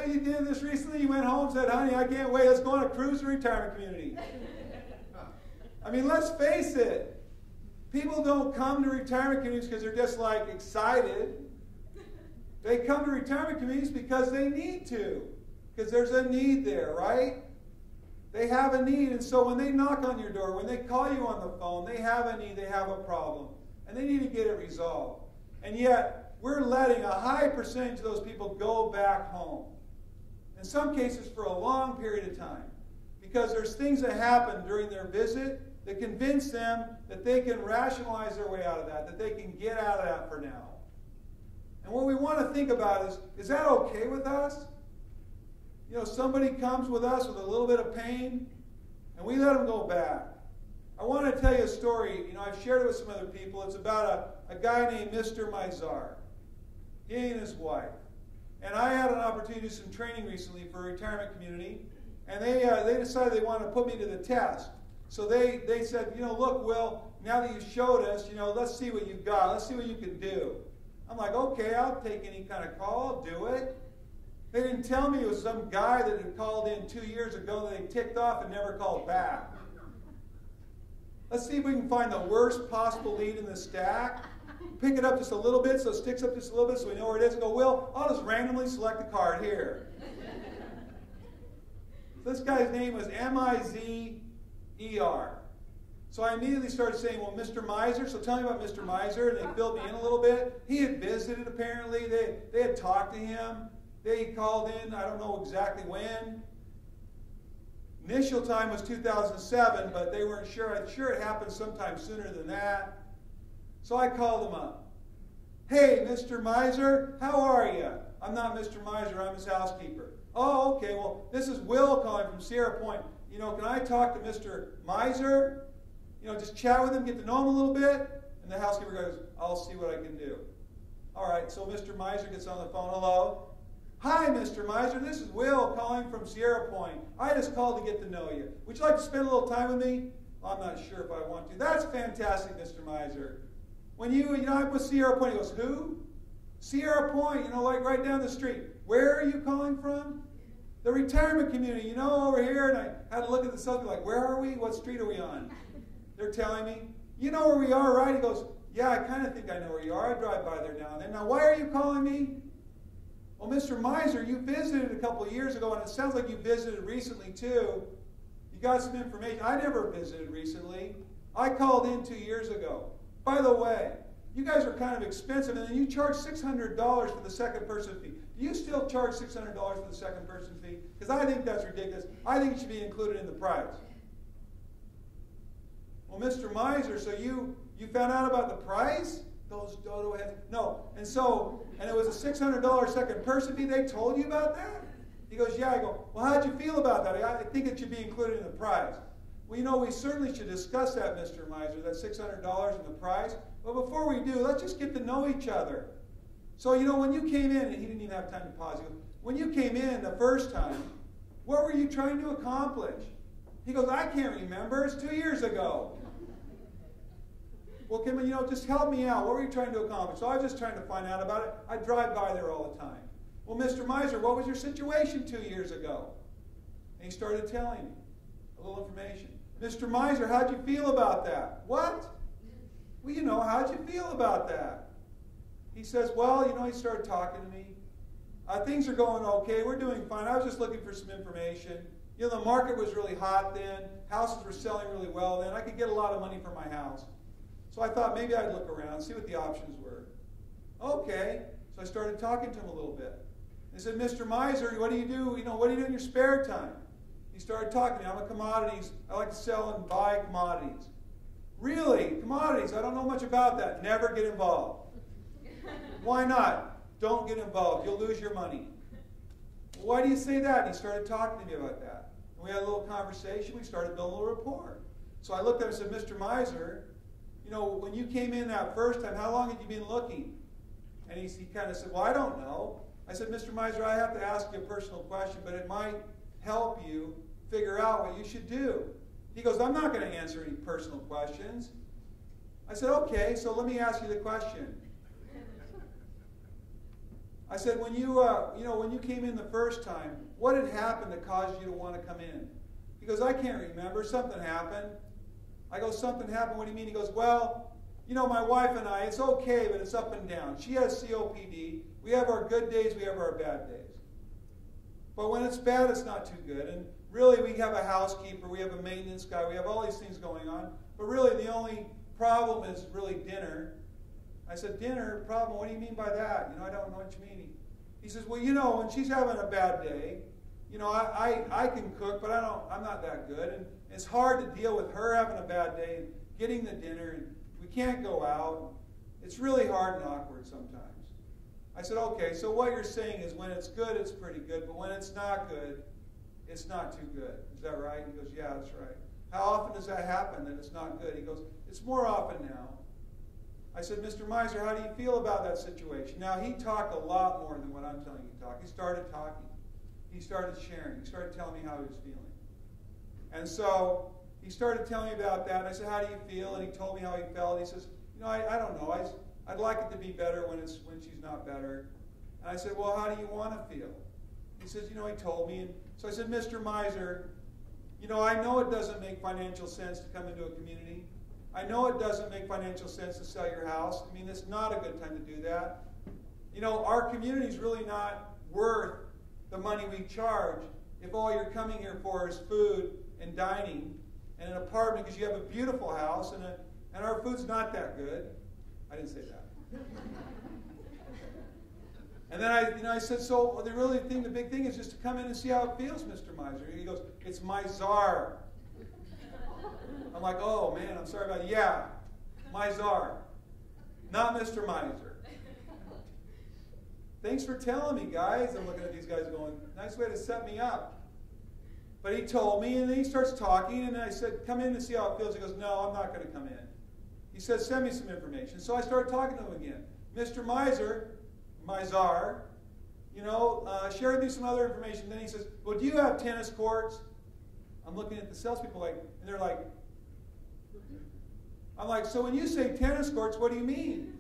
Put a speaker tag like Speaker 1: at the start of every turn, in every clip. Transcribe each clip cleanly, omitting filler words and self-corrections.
Speaker 1: you did this recently? You went home and said, honey, I can't wait. Let's go on a cruise to retirement community. I mean, let's face it. People don't come to retirement communities because they're just like excited. They come to retirement communities because they need to. Because there's a need there, right? They have a need. And so when they knock on your door, when they call you on the phone, they have a need, they have a problem. And they need to get it resolved. And yet, we're letting a high percentage of those people go back home. In some cases for a long period of time. Because there's things that happen during their visit that convince them that they can rationalize their way out of that they can get out of that for now. And what we want to think about is that okay with us? You know, somebody comes with us with a little bit of pain, and we let them go back. I want to tell you a story. You know, I've shared it with some other people. It's about a guy named Mr. Mizar. He and his wife. And I had an opportunity to do some training recently for a retirement community, and they decided they wanted to put me to the test. So they said, you know, look, Will, now that you showed us, you know, let's see what you've got. Let's see what you can do. I'm like, okay, I'll take any kind of call. I'll do it. They didn't tell me it was some guy that had called in 2 years ago that they ticked off and never called back. Let's see if we can find the worst possible lead in the stack. Pick it up just a little bit so it sticks up just a little bit so we know where it is. And go, Will, I'll just randomly select the card here. This guy's name was M-I-Z-E-R. So I immediately started saying, well, Mr. Mizar, so tell me about Mr. Mizar. And they filled me in a little bit. He had visited, apparently. They had talked to him. They called in, I don't know exactly when. Initial time was 2007, but they weren't sure. I'm sure it happened sometime sooner than that. So I called him up. Hey, Mr. Mizar, how are you? I'm not Mr. Mizar, I'm his housekeeper. Oh, okay, well, this is Will calling from Sierra Point. You know, can I talk to Mr. Mizar? You know, just chat with him, get to know him a little bit. And the housekeeper goes, I'll see what I can do. All right, so Mr. Mizar gets on the phone. Hello? Hi, Mr. Mizar. This is Will calling from Sierra Point. I just called to get to know you. Would you like to spend a little time with me? Well, I'm not sure if I want to. That's fantastic, Mr. Mizar. When you know, I'm with Sierra Point. He goes, who? Sierra Point, you know, like right down the street. Where are you calling from? The retirement community, you know, over here. And I had to look at the subject like, where are we? What street are we on? They're telling me, you know where we are, right? He goes, yeah, I kind of think I know where you are. I drive by there now and then. Now, why are you calling me? Well, Mr. Mizar, you visited a couple of years ago, and it sounds like you visited recently, too. You got some information. I never visited recently. I called in 2 years ago. By the way, you guys are kind of expensive, and then you charge $600 for the second person fee. Do you still charge $600 for the second person fee? Because I think that's ridiculous. I think it should be included in the price. Well, Mr. Mizar, so you found out about the price? Those dodo heads. No. And it was a $600 second person fee. They told you about that? He goes, yeah. I go, well, how'd you feel about that? I think it should be included in the price. Well, you know, we certainly should discuss that, Mr. Mizar, that $600 in the price. But before we do, let's just get to know each other. So, you know, when you came in, and he didn't even have time to pause. He goes, when you came in the first time, what were you trying to accomplish? He goes, I can't remember. It's 2 years ago. Well, Kim, you know, just help me out. What were you trying to accomplish? So I was just trying to find out about it. I drive by there all the time. Well, Mr. Mizar, what was your situation 2 years ago? And he started telling me a little information. Mr. Mizar, how'd you feel about that? What? Well, you know, how'd you feel about that? He says, well, you know, he started talking to me. Things are going okay. We're doing fine. I was just looking for some information. You know, the market was really hot then. Houses were selling really well then. I could get a lot of money for my house. So I thought maybe I'd look around, see what the options were. Okay. So I started talking to him a little bit. He said, Mr. Mizar, what do you do? You know, what do you do in your spare time? He started talking to me. I'm a commodities. I like to sell and buy commodities. Really? Commodities? I don't know much about that. Never get involved. Why not? Don't get involved. You'll lose your money. Why do you say that? And he started talking to me about that. And we had a little conversation. We started building a little rapport. So I looked at him and said, Mr. Mizar, you know, when you came in that first time, how long had you been looking? And he kind of said, well, I don't know. I said, Mr. Mizar, I have to ask you a personal question, but it might help you figure out what you should do. He goes, I'm not going to answer any personal questions. I said, okay, so let me ask you the question. I said, when you, when you came in the first time, what had happened that caused you to want to come in? He goes, I can't remember. Something happened. I go, something happened? What do you mean? He goes, well, my wife and I, it's okay, but it's up and down. She has COPD. We have our good days. We have our bad days. But when it's bad, it's not too good. And really, we have a housekeeper. We have a maintenance guy. We have all these things going on. But really, the only problem is really dinner. I said, dinner? Problem? What do you mean by that? I don't know what you mean. He says, well, when she's having a bad day, I can cook, but I'm not that good. And it's hard to deal with her having a bad day and getting the dinner, and we can't go out. It's really hard and awkward sometimes. I said, okay, so what you're saying is when it's good, it's pretty good, but when it's not good, it's not too good. Is that right? He goes, yeah, that's right. How often does that happen that it's not good? He goes, it's more often now. I said, Mr. Mizar, how do you feel about that situation? Now, he talked a lot more than what I'm telling you to talk. He started talking. He started sharing. He started telling me how he was feeling. And so he started telling me about that, and I said, how do you feel? And he told me how he felt. He says, I don't know. I'd like it to be better when she's not better. And I said, well, how do you want to feel? He says, he told me. And so I said, Mr. Mizar, I know it doesn't make financial sense to come into a community. I know it doesn't make financial sense to sell your house. It's not a good time to do that. Our community is really not worth the money we charge if all you're coming here for is food and dining and an apartment because you have a beautiful house and our food's not that good. I didn't say that. And then I said, so the big thing is just to come in and see how it feels, Mr. Mizar. And he goes, it's Mizar. I'm like, oh man, I'm sorry about it. Yeah, Mizar, not Mr. Mizar. Thanks for telling me, guys. I'm looking at these guys going, nice way to set me up. But he told me, and then he starts talking, and I said, come in and see how it feels. He goes, no, I'm not going to come in. He said, send me some information. So I started talking to him again. Mr. Mizar, share with me some other information. Then he says, well, do you have tennis courts? I'm looking at the salespeople and they're like, I'm like, so when you say tennis courts, what do you mean?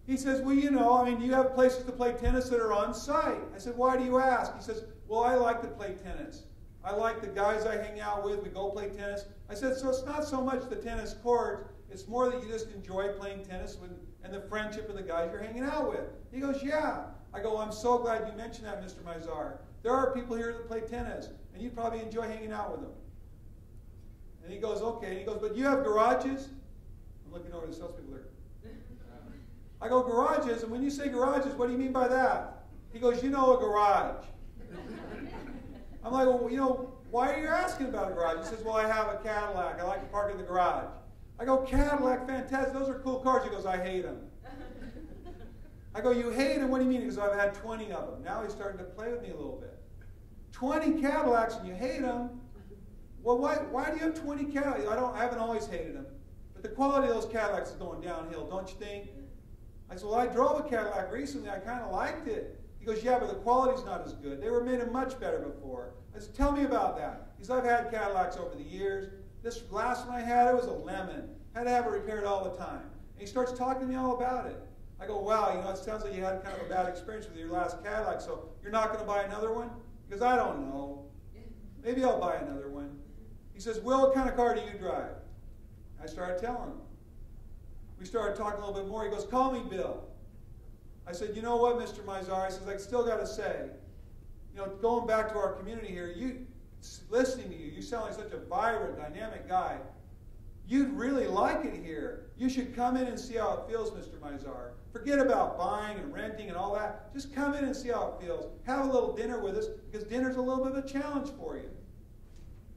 Speaker 1: He says, well, do you have places to play tennis that are on site? I said, why do you ask? He says, well, I like to play tennis. I like the guys I hang out with. We go play tennis. I said, so it's not so much the tennis courts. It's more that you just enjoy playing tennis and the friendship of the guys you're hanging out with. He goes, yeah. I go, I'm so glad you mentioned that, Mr. Mizar. There are people here that play tennis, and you probably enjoy hanging out with them. And he goes, okay. And he goes, but you have garages? I'm looking over at the salespeople there. I go, garages? And when you say garages, what do you mean by that? He goes, a garage. I'm like, well, why are you asking about a garage? He says, well, I have a Cadillac. I like to park in the garage. I go, Cadillac, fantastic. Those are cool cars. He goes, I hate them. I go, you hate them? What do you mean? He goes, I've had 20 of them. Now he's starting to play with me a little bit. 20 Cadillacs and you hate them? Well, why do you have 20 Cadillacs? I haven't always hated them. But the quality of those Cadillacs is going downhill, don't you think? I said, well, I drove a Cadillac recently. I kind of liked it. He goes, yeah, but the quality's not as good. They were made much better before. I said, tell me about that. He said, I've had Cadillacs over the years. This last one I had, it was a lemon. Had to have it repaired all the time. And he starts talking to me all about it. I go, wow, it sounds like you had kind of a bad experience with your last Cadillac, so you're not going to buy another one? He goes, I don't know. Maybe I'll buy another one. He says, Will, what kind of car do you drive? I started telling him. We started talking a little bit more. He goes, call me Bill. I said, you know what, Mr. Mizar? I said, I still got to say, going back to our community here, listening to you, you sound like such a vibrant, dynamic guy. You'd really like it here. You should come in and see how it feels, Mr. Mizar. Forget about buying and renting and all that. Just come in and see how it feels. Have a little dinner with us, because dinner's a little bit of a challenge for you.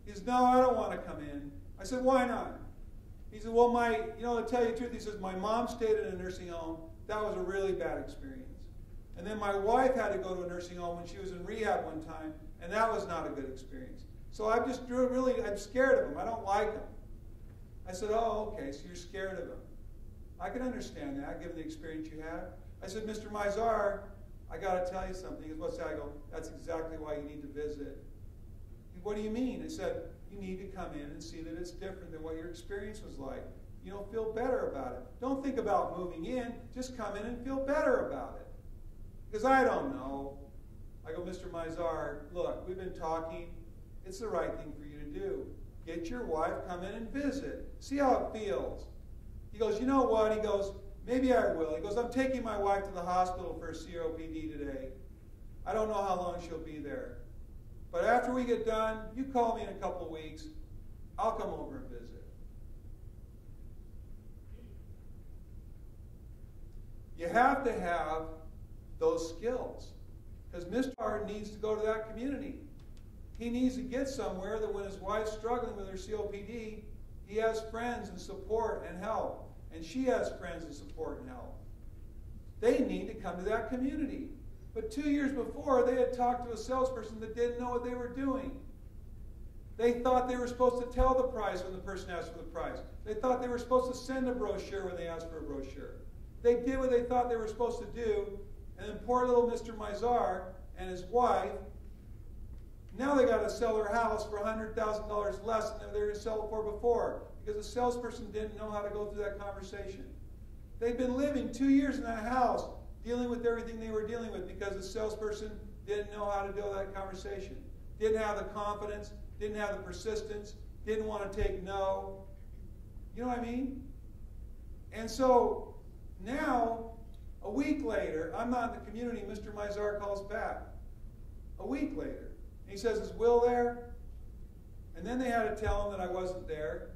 Speaker 1: He says, no, I don't want to come in. I said, why not? He said, well, to tell you the truth, he says, my mom stayed in a nursing home. That was a really bad experience. And then my wife had to go to a nursing home when she was in rehab one time, and that was not a good experience. So I'm scared of him. I don't like him. I said, oh, okay, so you're scared of him. I can understand that, given the experience you had. I said, Mr. Mizar, I got to tell you something. He goes, what's that? I go, that's exactly why you need to visit. What do you mean? I said, you need to come in and see that it's different than what your experience was like. Feel better about it. Don't think about moving in. Just come in and feel better about it. Because I don't know. I go, Mr. Mizar, look, we've been talking. It's the right thing for you to do. Get your wife, come in and visit. See how it feels. He goes, you know what? He goes, maybe I will. He goes, I'm taking my wife to the hospital for a COPD today. I don't know how long she'll be there. But after we get done, you call me in a couple of weeks. I'll come over and visit. You have to have those skills. Because Mr. Hart needs to go to that community. He needs to get somewhere that when his wife's struggling with her COPD, he has friends and support and help. And she has friends and support and help. They need to come to that community. But 2 years before, they had talked to a salesperson that didn't know what they were doing. They thought they were supposed to tell the price when the person asked for the price. They thought they were supposed to send a brochure when they asked for a brochure. They did what they thought they were supposed to do, and then poor little Mr. Mizar and his wife, now they got to sell their house for $100,000 less than they were going to sell it for before, because the salesperson didn't know how to go through that conversation. They'd been living 2 years in that house, dealing with everything they were dealing with, because the salesperson didn't know how to deal with that conversation. Didn't have the confidence, didn't have the persistence, didn't want to take no. You know what I mean? And so now, a week later, I'm not in the community, Mr. Mizar calls back. A week later. And he says, is Will there? And then they had to tell him that I wasn't there.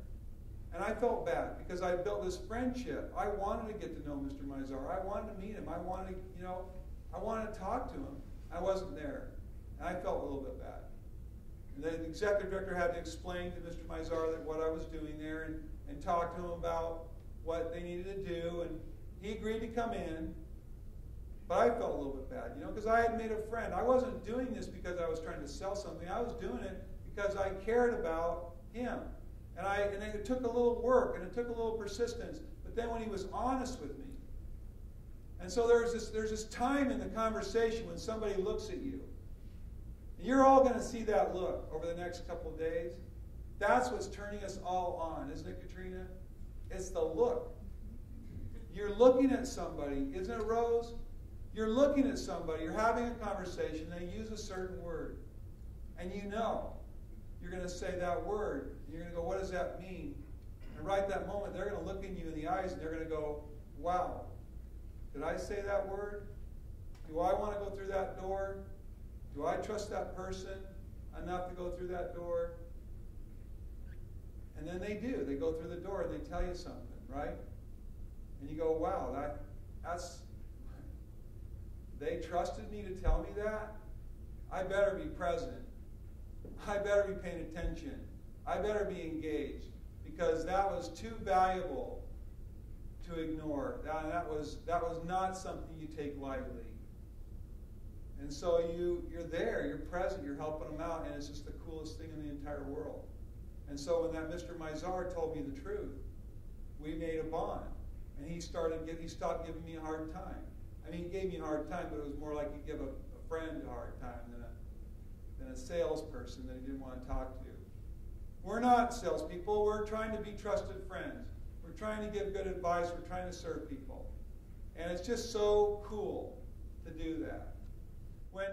Speaker 1: And I felt bad because I built this friendship. I wanted to get to know Mr. Mizar. I wanted to meet him. I wanted to, I wanted to talk to him. I wasn't there. And I felt a little bit bad. And then the executive director had to explain to Mr. Mizar that what I was doing there and talk to him about what they needed to do. And he agreed to come in. But I felt a little bit bad, because I had made a friend. I wasn't doing this because I was trying to sell something. I was doing it because I cared about him. And it took a little work, and it took a little persistence. But then when he was honest with me, and so there's this time in the conversation when somebody looks at you, and you're all going to see that look over the next couple of days. That's what's turning us all on, isn't it, Katrina? It's the look. You're looking at somebody, isn't it, Rose? You're looking at somebody, you're having a conversation, they use a certain word, and you're going to say that word, and you're going to go, what does that mean? And right that moment, they're going to look in you in the eyes, and they're going to go, wow, did I say that word? Do I want to go through that door? Do I trust that person enough to go through that door? And then they do. They go through the door, and they tell you something, right? And you go, wow, that's... They trusted me to tell me that. I better be present. I better be paying attention. I better be engaged, because that was too valuable to ignore. That was not something you take lightly. And so you're there, you're present, you're helping them out, and it's just the coolest thing in the entire world. And so when that Mr. Mizar told me the truth, we made a bond, and he stopped giving me a hard time. I mean, he gave me a hard time, but it was more like he'd give a friend a hard time than a salesperson that he didn't want to talk to. We're not salespeople. We're trying to be trusted friends. We're trying to give good advice. We're trying to serve people. And it's just so cool to do that. When